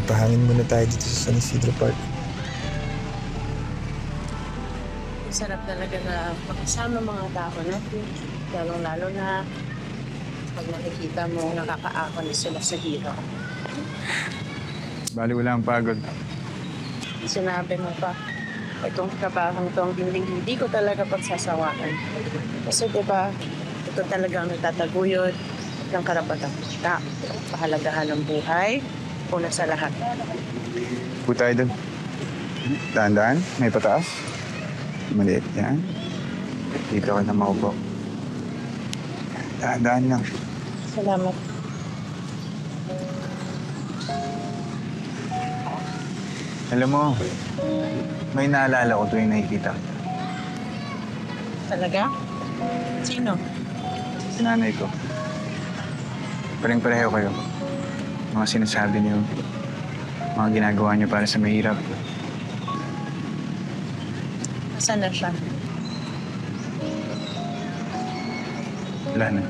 Magpahangin muna tayo dito sa San Isidro Park. Sarap talaga na makasama mga tao natin. Lalong-lalo na pag nakikita mo nakakaakon sila sa hirap. Bali, wala ang pagod. Sinabi mo pa, itong trabaho itong hindi ko talaga pagsasawaan. Kasi diba, ito talaga ang nagtataguyod ng karapatang kita. Pahalagahan ng buhay, una sa lahat. Po tayo doon. Dahan-dahan, may pataas. Maliit yan. Dito ka na maupo. Dahan-dahan lang. Salamat. Alam mo, may naalala ko tuwing nakikita kita. Talaga? Sino? Si nanay ko. Pareng-pareho kayo. Mga sinasabi niyo, mga ginagawa niyo para sa mahirap. Nasaan na siya? Wala na.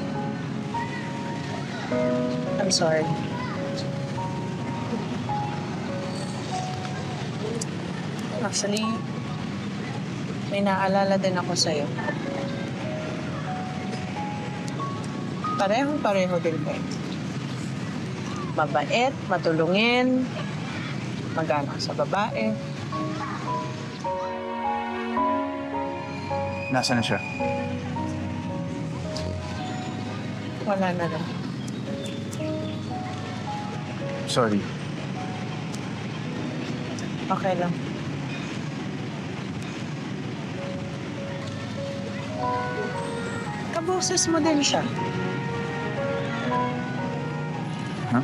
I'm sorry. Actually, may naalala din ako sa'yo. Parehong-pareho din kayo. Mabait, matulungin, mag-anak sa babae. Nasaan na siya? Wala na lang. Sorry. Okay lang. Kaboses mo din siya. Huh?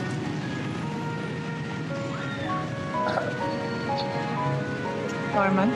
Norman?